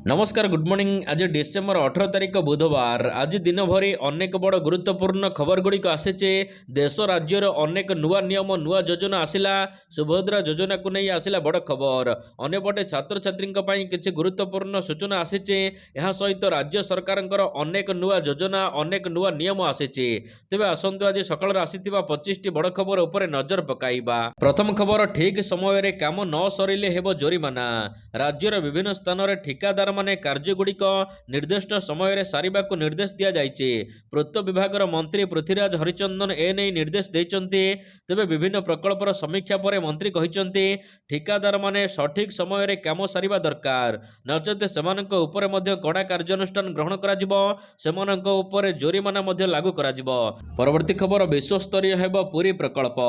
नमस्कार good morning. आज December 18 तारिख बुधवार। आज दिन भरी अनेक बड़ गुरुत्वपूर्ण खबर गुड़िक आसीचे। देश राज्यर अनेक नुआ नियम नुआ योजना आसिला। सुभद्रा योजना को नहीं आसिला बड़ खबर। अन्यपटे छात्र छात्री किसी गुरुत्वपूर्ण सूचना आसीचे। यह सहित राज्य सरकार अनेक नुआ योजना अनेक नुआ नियम आसीचे। तेबे आसंतु आज सकाळ आसीथिबा 25 टी बड़ खबर उपरे नजर पकाइबा। प्रथम खबर, ठीक समय रे काम न सरिले हेबो जोरिमाना। राज्यर विभिन्न स्थान रे ठिकादार माने कार्यगुड़िक निर्दिष्ट समय सारिबा को निर्देश दिया जाइए। पूर्त विभाग मंत्री पृथ्वीराज हरिचंदन एने निर्देश देइचंती। तेबे विभिन्न प्रकल्पर समीक्षा पर मंत्री कहिचंती ठिकादार माने सठिक समय रे काम सारिबा दरकार, नचेत सेमानक उपरे मध्य कड़ा कार्यानुष्ठान ग्रहण कराजिबो, सेमानक उपरे जोरिमाना मध्य लागू कराजिबो। परवर्ती खबर, विश्वस्तरीय हेबो पुरी प्रकल्प।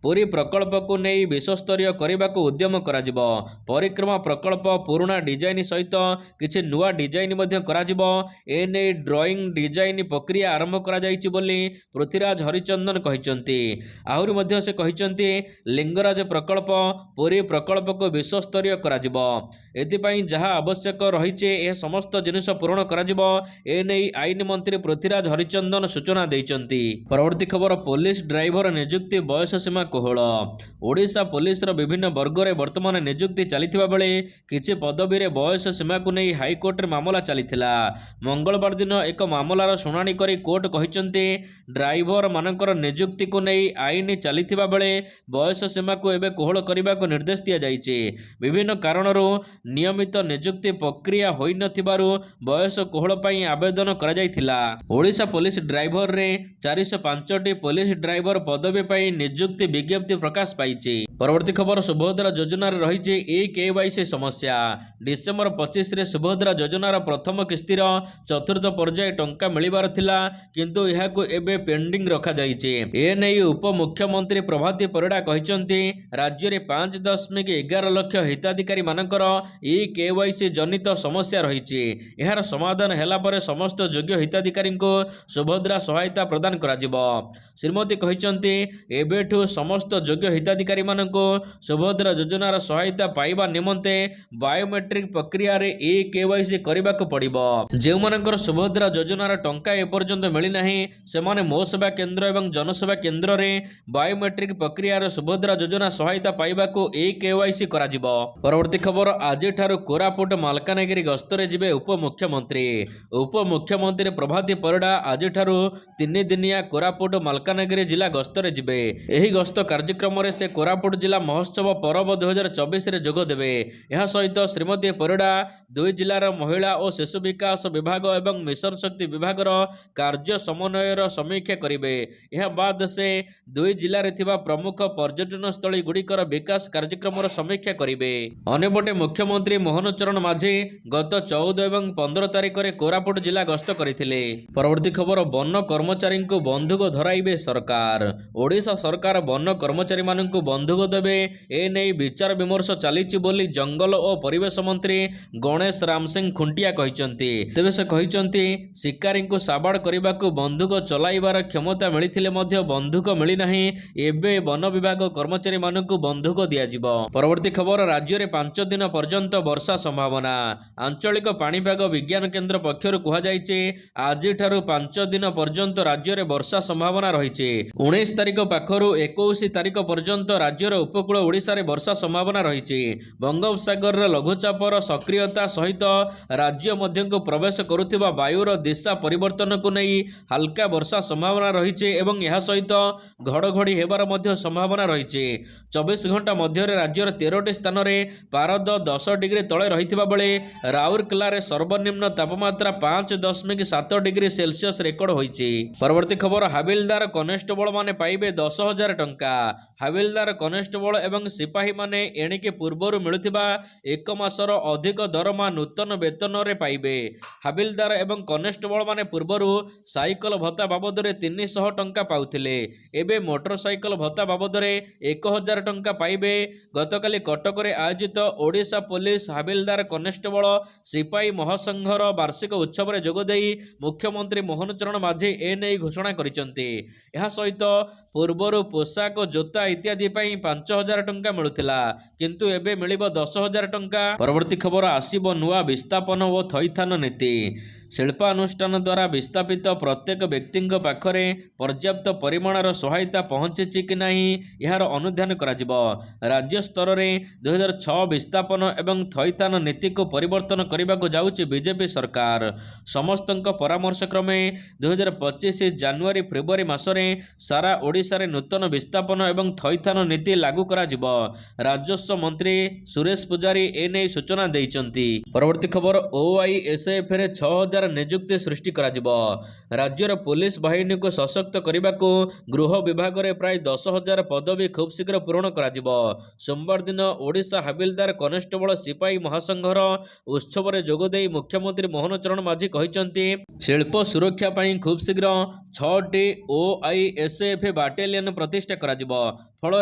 पुरी प्रकल्प को नहीं विश्वस्तरीय करने को उद्यम कराजिबो। परिक्रमा प्रकल्प पुराना डिजाइन सहित किछि नुआ डिजाइन मध्य कराजिबो। एने ड्राइंग डिजाइन प्रक्रिया आरंभ करा जाइछि बोली पृथ्वीराज हरिचंदन कहिचंती। आहुरी मध्य से कहिचंती लिंगराज प्रकल्प पुरी प्रकल्प को विश्वस्तरीय कराजिबो। एथिपाई जहाँ आवश्यक रहिছে ए समस्त जिनिस पूरण कराजिबो। एने आईन मंत्री पृथ्वीराज हरिचंदन सूचना देइचंती। परवर्ती खबर, पुलिस ड्राइवर नियुक्ति बयस सीमा कोहल। ओडिशा पुलिस रो विभिन्न वर्ग रे वर्तमान नियुक्ति चलिथिबा बेले किछि पदवी रे बयस सीमा को नहीं हाईकोर्ट रे मामला चलिथिला। मंगलवार दिन एक मामलार शुणाणी करी कोर्ट कहिचंती ड्राइवर मानकर नियुक्ति को नहीं आईन चलिथिबा बेले बयस सीमा को एबे कोहल करबा को निर्देश दिया जाइछि। विभिन्न कारणरू नियमित नियुक्ति प्रक्रिया होई नथिबारु बयस कोहल पई आवेदन करा जाइथिला। ओडिशा पुलिस ड्राइवर रे 405 टी पुलिस ड्राइवर पदवी पई नियुक्ति विज्ञप्ति प्रकाश पाइछि। परवर्ती खबर, सुभद्रा योजना रे रहिछि केवाईसी समस्या। डिसेम्बर 25 रे सुभद्रा योजनार प्रथम किस्तिर चतुर्थ पर्याय टंका मिलिबार थिला, किंतु एहाकु एबे पेंडिंग रखा जाइछि। एने उप मुख्यमंत्री प्रभाती परिडा कहिचंती राज्य रे 5.11 लाख हिताधिकारी मानकर केवाईसी जनित समस्या रहिछि। एहार समाधान हेला परे समस्त योग्य हिताधिकारी को सुभद्रा सहायता प्रदान कराजिबो। श्रीमती कहिचंती एबेठु समस्त योग्य हिताधिकारी माननको सुभद्रा योजनार सहायता पाइबा निमंते बायोमेट्रिक प्रक्रिया रे केवाईसी करबा को पड़िबो। जेउ मानकर सुभद्रा योजनार टंका एपर्यंत मिली नाही सेमाने मो सेवा केंद्र एवं जनसेवा केंद्र रे बायोमेट्रिक प्रक्रिया रे सुभद्रा योजना सहायता पाइबा को केवाईसी कराजिबो। परवर्ती खबर, आज ठारू कोरापुट मालकानगिरी गस्तरे जिबे उप मुख्यमंत्री प्रभाती परिडा आज ठारू 3 दिनिया कोरापुट मालकानगिरी जिला गस्तरे जिबे। एही गस्त कार्यक्रम रे से कोरापुट जिला महोत्सव पर्व 2024 रे जोग देबे। यह सहित श्रीमती परिडा 2 जिलार महिला और शिशु विकास विभाग एवं मिशन शक्ति विभाग कार्य समन्वयर समीक्षा करिवे। यह बाद से 2 जिले थिबा प्रमुख पर्यटन स्थली गुड़िकर विकास कार्यक्रम समीक्षा करिवे। अन्यपटे मुख्यमंत्री मोहन चरण माझी गत 14 एवं 15 तारिख रे कोरापुट जिला गस्त करथिले। परवर्ती खबर, वन कर्मचारी को बंधुक धराइबे सरकार। ओडिशा सरकार वन कर्मचारी माननकु बंधुक देबे ए नै विचार विमर्श चलीछि बोली जंगल और परिवेश मंत्री गणेश राम सिंह खुंटिया कहिचंती। तेबे से कहिचंती शिकारी को साबाड़ करने को बंधुक चलाइबार क्षमता मिलिथिले मध्य बंधुक मिली नाही। एबे वन विभाग कर्मचारी माननकु बंधुक दियाजिबो। परवर्ती खबर, राज्य रे 5 दिन पर्यंत वर्षा संभावना। आंचलिक पाणीपाग विज्ञान केंद्र पक्षरु कुहा जायछि आज ठारू 5 दिन पर्यंत राज्य रे वर्षा संभावना रहिछि। 19 तारिख पाखरु 21 तारिख पर्यंत राज्यर उपकूल ओडिशा रे वर्षा संभावना रहिछि। बंगोपसागर लघुचापर सक्रियता सहित राज्य मध्य को प्रवेश करुथिबा वायुर दिशा परिवर्तन को नहीं हल्का वर्षा संभावना रहिछि एवं यह सहित घड़घड़ी हेबार मध्य संभावना रहिछि। 24 घंटा मध्य राज्यर 13टी स्थान रे पारद 10 डिग्री तले रहिथिबा बेले राउरकेला रे सर्वनिम्न तापमात्रा 5.7 डिग्री सेल्सियस रेकर्ड होइछि। परवर्ती खबर, हाबिलदार कनेस्टेबल माने पाइबे 10,000 टंका। हाबिलदार कनेस्टेबल एवं सिपाही माने एणिके पूर्वरु मिलुथिबा 1 मासर अधिक दरमा नूतन वेतन रे पाइबे। हाबिलदार एवं कनेस्टेबल माने पूर्वरु साइकल भत्ता बाबद रे 300 टंका पाउथिले, एबे मोटरसाइकल भत्ता बाबद रे 1000 टंका पाइबे। गतकाली कटक रे आयोजित ओडिशा पुलिस हाबिलदार कनेस्टेबल सिपाही महासंघर वार्षिक उत्सव रे जोग देई मुख्यमंत्री मोहन चरण माझी एने घोषणा करिसंती। एहा सहित पूर्वरु पोशाक जोता इत्यादि 5,000 टंका मिलुथिला किंतु एबे मिलिबो 10,000 टंका। परवर्ती खबर आसीबो नुआ विस्थापन और थैथान नीति। शिल्पानुष्ठान द्वारा विस्थापित प्रत्येक व्यक्ति पाखरे पर्याप्त परिमाणर सहायता पहुंची कि नहीं यार अनुध्यान कराजिबो। राज्य स्तर में 2006 विस्थापन एवं थैथान नीति को परिवर्तन करने को जाउछि बीजेपी सरकार। समस्त परामर्श क्रमे 2025 जनवरी फेब्रुआरी मासरे सारा ओडिशा रे नूतन विस्थापन एवं थैथान नीति लागू कराजिबो। राजस्व मंत्री सुरेश पुजारी एने सूचना देइचंती। परवर्ती खबर ओआईएसएफ रे 6,000 नियुक्ति सृष्टि कराजिबो। राज्यर पुलिस बाहिनी को सशक्त करने को गृह विभाग में प्राय 10,000 पदवी खूब शीघ्र पूरण कराजिबो। सोमवार दिन ओडिशा हाबिलदार कनेस्टेबल सिपाही महासंघर उत्सव में जोगदे मुख्यमंत्री मोहन चरण माझी कहिसंती शिल्प सुरक्षा पाई खूब शीघ्र 6टी ओआईएसएफ बाटालियन प्रतिष्ठा कराजिबो। फल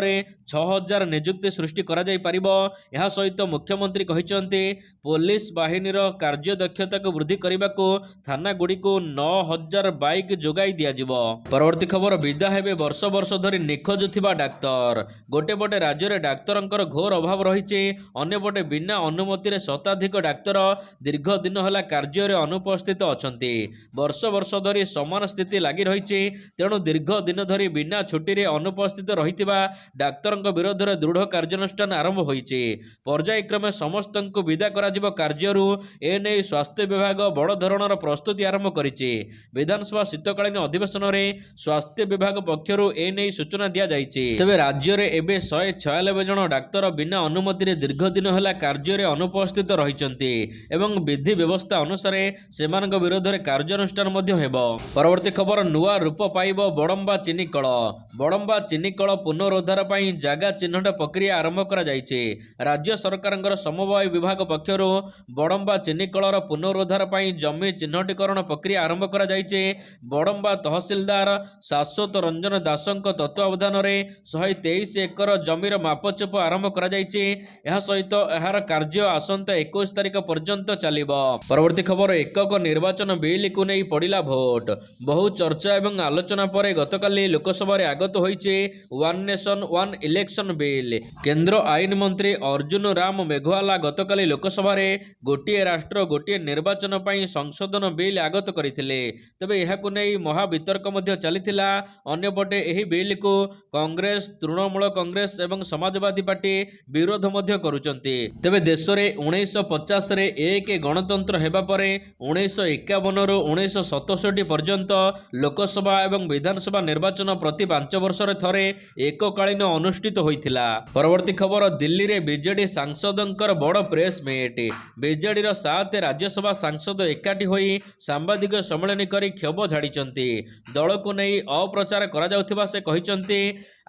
6,000 नियुक्ति सृष्टि करा जाई परिबो। यह सहित मुख्यमंत्री कहिसंती पुलिस बाहिनीर कार्यदक्षता को वृद्धि करने को थाना गुड़ी को 9,000 बाइक जोगाई दियाजिबो। परवर्ती खबर विदा हेबे वर्ष वर्ष धरी निखोज थिबा डाक्तर। गोटे पटे राज्य में डाक्तरंकर घोर अभाव रही, अन्य पटे बिना अनुमति रे शताधिक डाक्तर दीर्घ दिन होला कार्य रे अनुपस्थित अछंती। वर्ष वर्ष धरी समान स्थिति लगी रही, तेणु दीर्घ दिन धरी बिना छुट्टी रे अनुपस्थित रहितिबा डाक्तरंक विरोध में दृढ़ कार्यानुष्ठान आरंभ होईछि। पर्यायक्रमे समस्त को विदा कराजिबो कार्यरू एने स्वास्थ्य विभाग बड़ धरणर प्रस्तुति आरंभ करिछि। विधानसभा शीतकालीन अधिवेशन में स्वास्थ्य विभाग पक्षरु एने सूचना दिया जाइछि। तबे राज्य रे एबे 196 जन डाक्तर बिना अनुमति रे दीर्घ दिन होला कार्य रे अनुपस्थित रहिचंती एवं विधि व्यवस्था अनुसार सेमानक विरोध में कार्यानुष्ठान मध्य हेबो। परवर्ती खबर नुआ रूप पाइबो बड़म्बा चीनी कल। बड़म्बा चीनी कल पुनरुद्धार पाई जागा चिन्हट प्रक्रिया आरंभ करा जाइछि। राज्य सरकारंकर समवाय विभाग पक्षरु बड़म्बा चीनी कलर पुनरुद्धार पाई जमी चिन्हटीकरण प्रक्रिया आरंभ करा जाइछि। बड़म्बा तहसीलदार शाश्वत रंजन दासंक तत्वावधान में 123 एकर जमीर मापचुप आरंभ करा जाइछि। यह सहित एहार कार्य आसंता 21 तारिख पर्यंत चलिबो। परवर्ती खबर एकक निर्वाचन बिल को नहीं पड़िला भोट। बहु चर्चा एवं आलोचना पर गतकाली लोकसभा रे आगत होइछि one nation one election bill. केंद्र आईन मंत्री अर्जुन राम मेघवाला गतकाली लोकसभा रे गोटिए राष्ट्र गोटिए निर्वाचन पाई संशोधन बिल आगत करथिले। तबे एहाकु नै महावितर्क मध्य चलिथिला। अन्यपटे एही बिल को कांग्रेस तृणमूल कांग्रेस एवं समाजवादी पार्टी विरोध मध्य करुचंती। तबे देश रे 1950 रे एक गणतंत्र हेबा परे 1951 रु 1967 पर्यंत लोकसभा एवं विधानसभा निर्वाचन प्रति 5 वर्ष रे थरे एककालीन अनुष्ठित होइथिला। परवर्ती खबर दिल्ली रे बीजेडी सांसदंकर बड़ प्रेस मीट। बीजेडी रो 7 राज्यसभा सांसद एकाठी होई सांबादिक सम्मेलन करी क्षोभ झाड़िचंती। दल को नहीं अप्रचार करा जाउथिबा से कहिचंती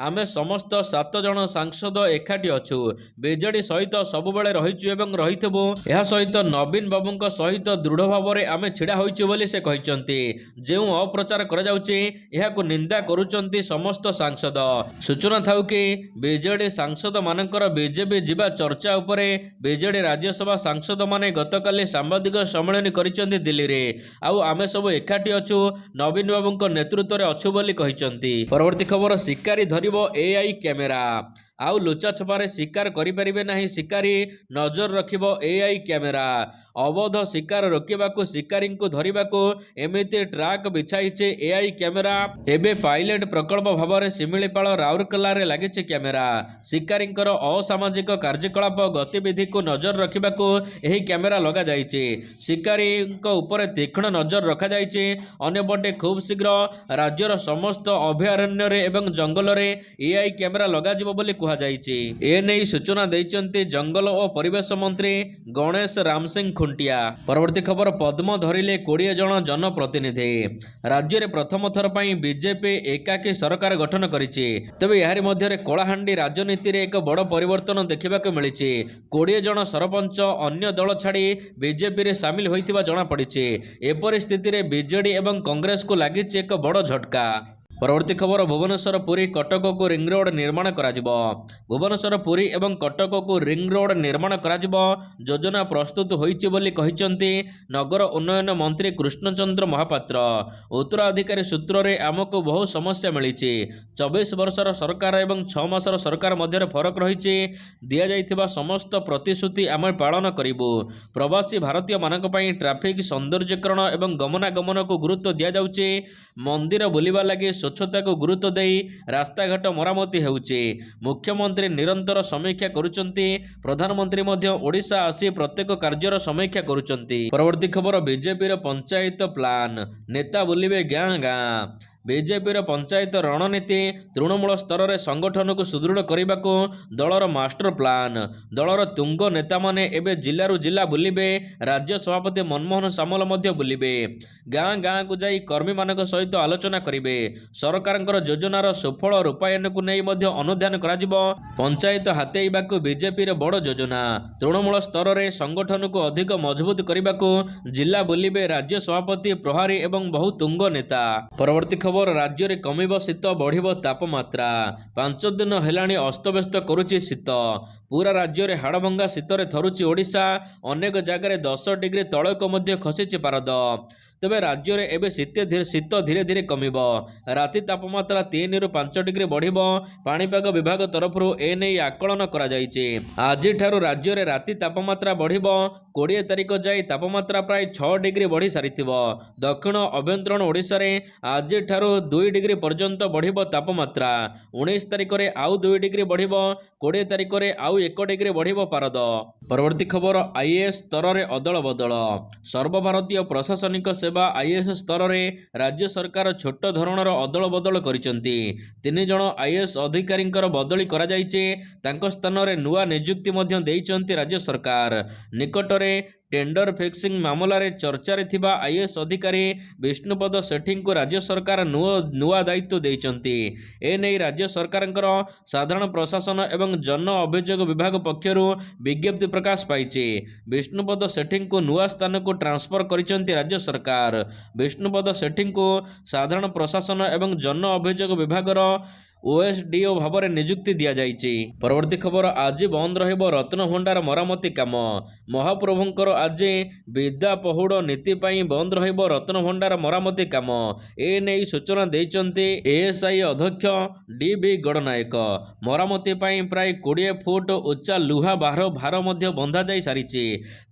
आमे समस्त 7 जन सांसद एकाठी अछु। बीजेडी सहित सबुबेले रहिछु एवं रहिथबो। यह सहित नवीन बाबूंक सहित दृढ़ भाव में आमे छिड़ा होइछु बोली से कहिचंती। जेउ अप्रचार करा जाउछि एहाकु निंदा करूचंती समस्त सांसद। सूचना थाउ कि बीजेडी सांसद मानकर बीजेपी जिबा चर्चा उपरे बीजेडी राज्यसभा सांसद माने गतकाली सांबादिक सम्मेलन करिचंती दिल्ली रे। आउ आमे सब एकाठी अछु नवीन बाबूंक नेतृत्व रे अछु बोली कहिचंती। परवर्ती खबर शिकारी धरिबो एआई कैमेरा। आउ लुचा छपारे शिकार करिपारिबे नाही शिकारी नजर रखिबो एआई कैमेरा। अवध शिकार रोकवाक शिकारी को धरवाक एमती ट्राक बिछाइছে एआई कैमेरा। एबे पायलट प्रकल्प भाव में शिमिलीपाल राउरकेला रे लागिছে कैमेरा। शिकारी असामाजिक कार्यकलाप गतिविधि को नजर रखा यही कैमेरा लगा जाइছে। शिकारी ऊपर तीक्ष्ण नजर रखा जाइছে। अन्यपटे खूब शीघ्र राज्यर समस्त अभयारण्य एवं जंगल रे एआई कैमेरा लगाजिबो बोली कुहा जाइছে। एने सूचना दैचंती जंगल और परिवेश मंत्री गणेश राम सिंह खुंटिया। परवर्ती खबर पद्म धरिले 20 जन जनप्रतिनिधि। राज्य में प्रथम थर पर बीजेपी एकाकी सरकार गठन करिछि। तबे यारि मध्य कलाहांडी राजनीति रे एक बड़ परिवर्तन देखा मिली। 20 जन सरपंच अन्य दल छाड़ी बीजेपी रे सामिल होइतिबा जणा पड़िछि। एपरि स्थिति रे बीजेडी एवं कांग्रेस को लागिछि एक बड़ झटका। परवर्ती खबर भुवनेश्वर पुरी कटक को रिंग रोड निर्माण कराजिबो। भुवनेश्वर पुरी एवं कटक को रिंग रोड निर्माण कराजिबो योजना प्रस्तुत होईछि बोली कहिसंती नगर उन्नयन मंत्री कृष्णचंद्र महापात्र। उत्तराधिकारी सूत्र रे आमको बहु समस्या मिलिछि। 24 वर्षर सरकार एवं 6 मासर सरकार मध्य फरक रहिछि। दिया जाइथिबा समस्त प्रतिश्रुति आम पालन करिबु। प्रवासी भारतीय मानक पई ट्रैफिक सौंदर्यकरण एवं गमनागमन को गुरुत्व दिया जाउछि। मंदिर बुलिबा लागि स्वच्छता को गुरुत्व देई रास्ताघाट मरामती हेउछि। मुख्यमंत्री निरंतर समीक्षा करुचंती। प्रधानमंत्री मध्य ओडिशा आसी प्रत्येक कार्यर समीक्षा करुचंती। परवर्ती खबर बीजेपी रो पंचायत प्लान नेता बुलिबे गाँ गाँ। बीजेपी पंचायत रणनीति तृणमूल स्तर में संगठन को सुदृढ़ करने को दलर मास्टर प्लान। दलर तुंग नेता माने एबे जिल्लारू जिला बुलिबे। राज्य सभापति मनमोहन सामल मध्य बुलिबे। गाँ गाँ को जाई कर्मी मानक सहित आलोचना करिवे। सरकारंकर योजनार सुफल रूपायन को नहीं मध्य अनुध्यान कराजिबो। पंचायत हातेइबा को बीजेपी बड़ योजना। तृणमूल स्तर में संगठन को अधिक मजबूत करने को जिला बुलिबे राज्य सभापति प्रहारी एवं बहु तुंग नेता। परवर्ती खबर राज्य में कमिब शीत बढ़िब तापमात्रा। 5 दिन हेलाणी अस्तव्यस्त करुछि शीत। पूरा राज्य में हाड़भंगा शीतरे थरुछि ओडिशा। अनेक जगह 10 डिग्री तलक मध्य खसिछि पारद। तेबे राज्य में एबे शीत धीरे धीरे कमिब। राति तापमात्रा 3 ରୁ 5 डिग्री बढ़िब। पाणीपाग विभाग तरफ एने आकलन करा जायछि। आज ठारू राज्य में राति तापमात्रा बढ़िब। 20 तारिख जाए तापमात्रा प्राय 6 डिग्री बढ़ी सारिथिबो। दक्षिण अभ्यंतरण ओडिशा रे आज ठारू 2 डिग्री पर्यंत बढ़िब तापमात्रा। 19 तारिख रे आउ 2 डिग्री बढ़िब। 20 तारिख रे आउ 1 डिग्री बढ़िब पारद। परवर्ती खबर आईएएस स्तर में अदल बदल। सर्वभारतीय प्रशासनिक सेवा आईएएस स्तर में राज्य सरकार छोट धरणर अदल बदल करिसंती। 3 जण आईएएस अधिकारींकर बदली करा जायछि। तांको स्थान रे नुआ नियुक्ति मध्य देइचंती राज्य सरकार। निकटरे टेंडर फिक्सिंग मामला रे चर्चा रे थिबा आईएएस अधिकारी विष्णुपद सेठी को राज्य सरकार नुआ दायित्व देइचंती। ए नै राज्य सरकारंकर साधारण प्रशासन एवं जन अभियोग विभाग पक्षरु विज्ञप्ति प्रकाश पाइछि। विष्णुपद सेठी को नुआ स्थान को ट्रांसफर करिसंती राज्य सरकार। विष्णुपद सेठी को साधारण प्रशासन एवं जन अभियोग विभागर ओएसडीओ भाव में नियुक्ति दि जाइछि। परवर्ती खबर आज बंद रहिबो रत्न भंडार मरामती काम। महाप्रभुंकर आज विद्या पहुड़ नीति पाई बंद रहिबो रत्न भंडार मरामती काम। ए नै सूचना देइचंती एएसआई अध्यक्ष डीबी गणनायक। मरामती पाई प्राय 20 फुट उच्चा लुहा भार मध्य बंधा जाई सारिछि।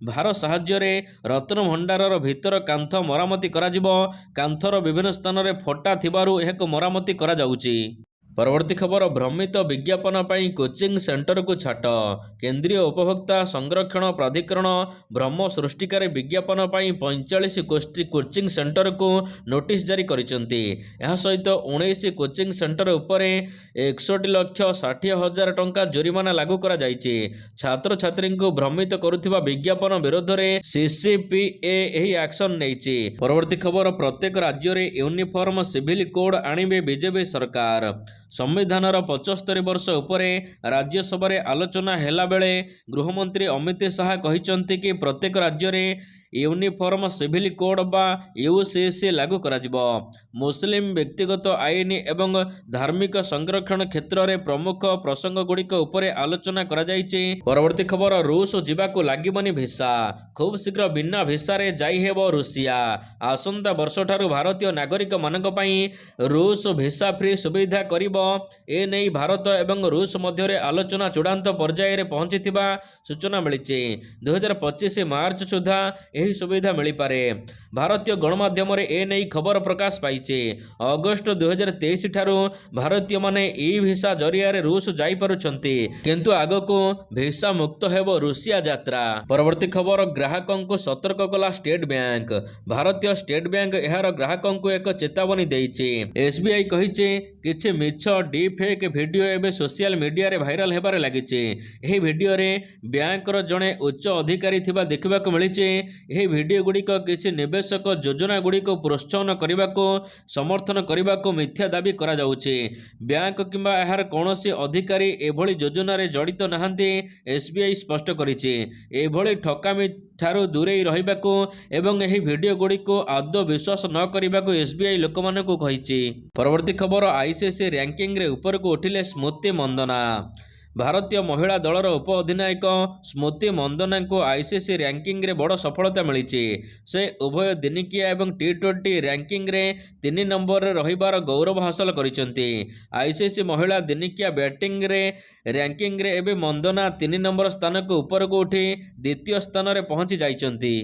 भार साहाय्य रे रत्न भंडारर भीतर कांथ मरामती कराजिबो। कांथर विभिन्न स्थान रे फटा थिबारु एहाको मरामती करा जाउछि। परवर्ती खबर भ्रमित विज्ञापन पाई कोचिंग सेंटर को छाट। केंद्रीय उपभोक्ता संरक्षण प्राधिकरण भ्रम सृष्टिकारी विज्ञापन पाई 45 कोचिंग सेंटर को नोटिस जारी करिसंती। यह सहित 19 कोचिंग सेंटर उपरे 61,60,000 टंका जुर्माना लागू करा जायछि। छात्र छात्री को भ्रमित करुथिबा विज्ञापन विरोध में सीसीपीए एही एक्शन नेइछि। परवर्ती खबर प्रत्येक राज्य में यूनिफॉर्म सिविल कोड आनिबे बीजेपी सरकार। संविधानर 75 वर्ष उपरे राज्यसभा आलोचना हेला बेले गृहमंत्री अमित शाह कहिसंती कि प्रत्येक राज्य में यूनिफॉर्म सिविल कोड बा यूसीसी लागू कराजिबो। मुस्लिम व्यक्तिगत आईन एवं धार्मिक संरक्षण क्षेत्र में प्रमुख प्रसंग गुड़िक उपरे आलोचना करा जायछि। परवर्ती खबर रूस जीवाकू लागिबनी भिसा। खूब शीघ्र बिना भिसा रे जाई हेबो रुसिया। आसंता वर्ष ठारू भारतीय नागरिक मानक पई रूस भिसा फ्री सुविधा करिबो। ए नै भारत एवं रूस मध्य रे आलोचना चूड़ांत पर्याय रे पहुंचीथिबा सूचना मिलिछि। 2025 मार्च सुधा यही सुविधा मिल पारे। भारतीय गणमाध्यम रे ए नै खबर प्रकाश पाइছে। अगस्त 2023 ठारू भारतीय माने ई भिसा जरिया रे रूस जाई पारुछंती, किंतु आगको भिसा मुक्त हेबो रुसिया यात्रा। परवर्ती खबर ग्राहकों को सतर्क कला स्टेट बैंक। भारतीय स्टेट बैंक एहार ग्राहकों को एक चेतावनी देइछि। एसबीआई कहिছে किछि मिछ डीफेक वीडियो एबे सोशल मीडिया रे भाइराल हेबारे लागिছে। एही वीडियो रे बैंक रो जणे उच्च अधिकारी थिबा देखिबाक मिलिছে। ଏହି ଭିଡ଼ିଓ ଗୁଡ଼ିକ କିଛି ନିବେଶକ ଯୋଜନା ଗୁଡ଼ିକୁ ପ୍ରୋତ୍ସାହନ କରିବାକୁ ସମର୍ଥନ କରିବାକୁ ମିଥ୍ୟା ଦାବି କରାଯାଉଛି। ବ୍ୟାଙ୍କ କିମ୍ବା ଏହାର କୌଣସି ଅଧିକାରୀ ଏଭଳି ଯୋଜନାରେ ଜଡ଼ିତ ନାହାନ୍ତି, SBI ସ୍ପଷ୍ଟ କରିଛି। ଏଭଳି ଠକାମି ଠାରୁ ଦୂରେଇ ରହିବାକୁ ଏବଂ ଏହି ଭିଡ଼ିଓ ଗୁଡ଼ିକୁ ଆଦୌ ବିଶ୍ୱାସ ନ କରିବାକୁ SBI ଲୋକମାନଙ୍କୁ କହିଛି। ପରବର୍ତ୍ତୀ ଖବର, ICC ର୍ୟାଙ୍କିଙ୍ଗରେ ଉପରକୁ ଉଠିଲେ ସ୍ମୃତି ମନ୍ଦନା। ଭାରତୀୟ ମହିଳା ଦଳର ଉପ ଅଧିନାୟକ ସ୍ମୃତି ମନ୍ଦନାଙ୍କୁ ICC ର୍ୟାଙ୍କିଙ୍ଗରେ ବଡ଼ ସଫଳତା ମିଳିଛି। ସେ ଉଭୟ ଦିନିକିଆ ଏବଂ T20 ର୍ୟାଙ୍କିଙ୍ଗରେ 3 ନମ୍ବରରେ ରହିବାର ଗୌରବ ହାସଲ କରିଛନ୍ତି। ICC ମହିଳା ଦିନିକିଆ ବ୍ୟାଟିଂରେ ର୍ୟାଙ୍କିଙ୍ଗରେ ଏବେ ମନ୍ଦନା 3 ନମ୍ବର ସ୍ଥାନକୁ ଉପରକୁ ଉଠି ଦ୍ୱିତୀୟ ସ୍ଥାନରେ ପହଞ୍ଚି ଯାଇଛନ୍ତି।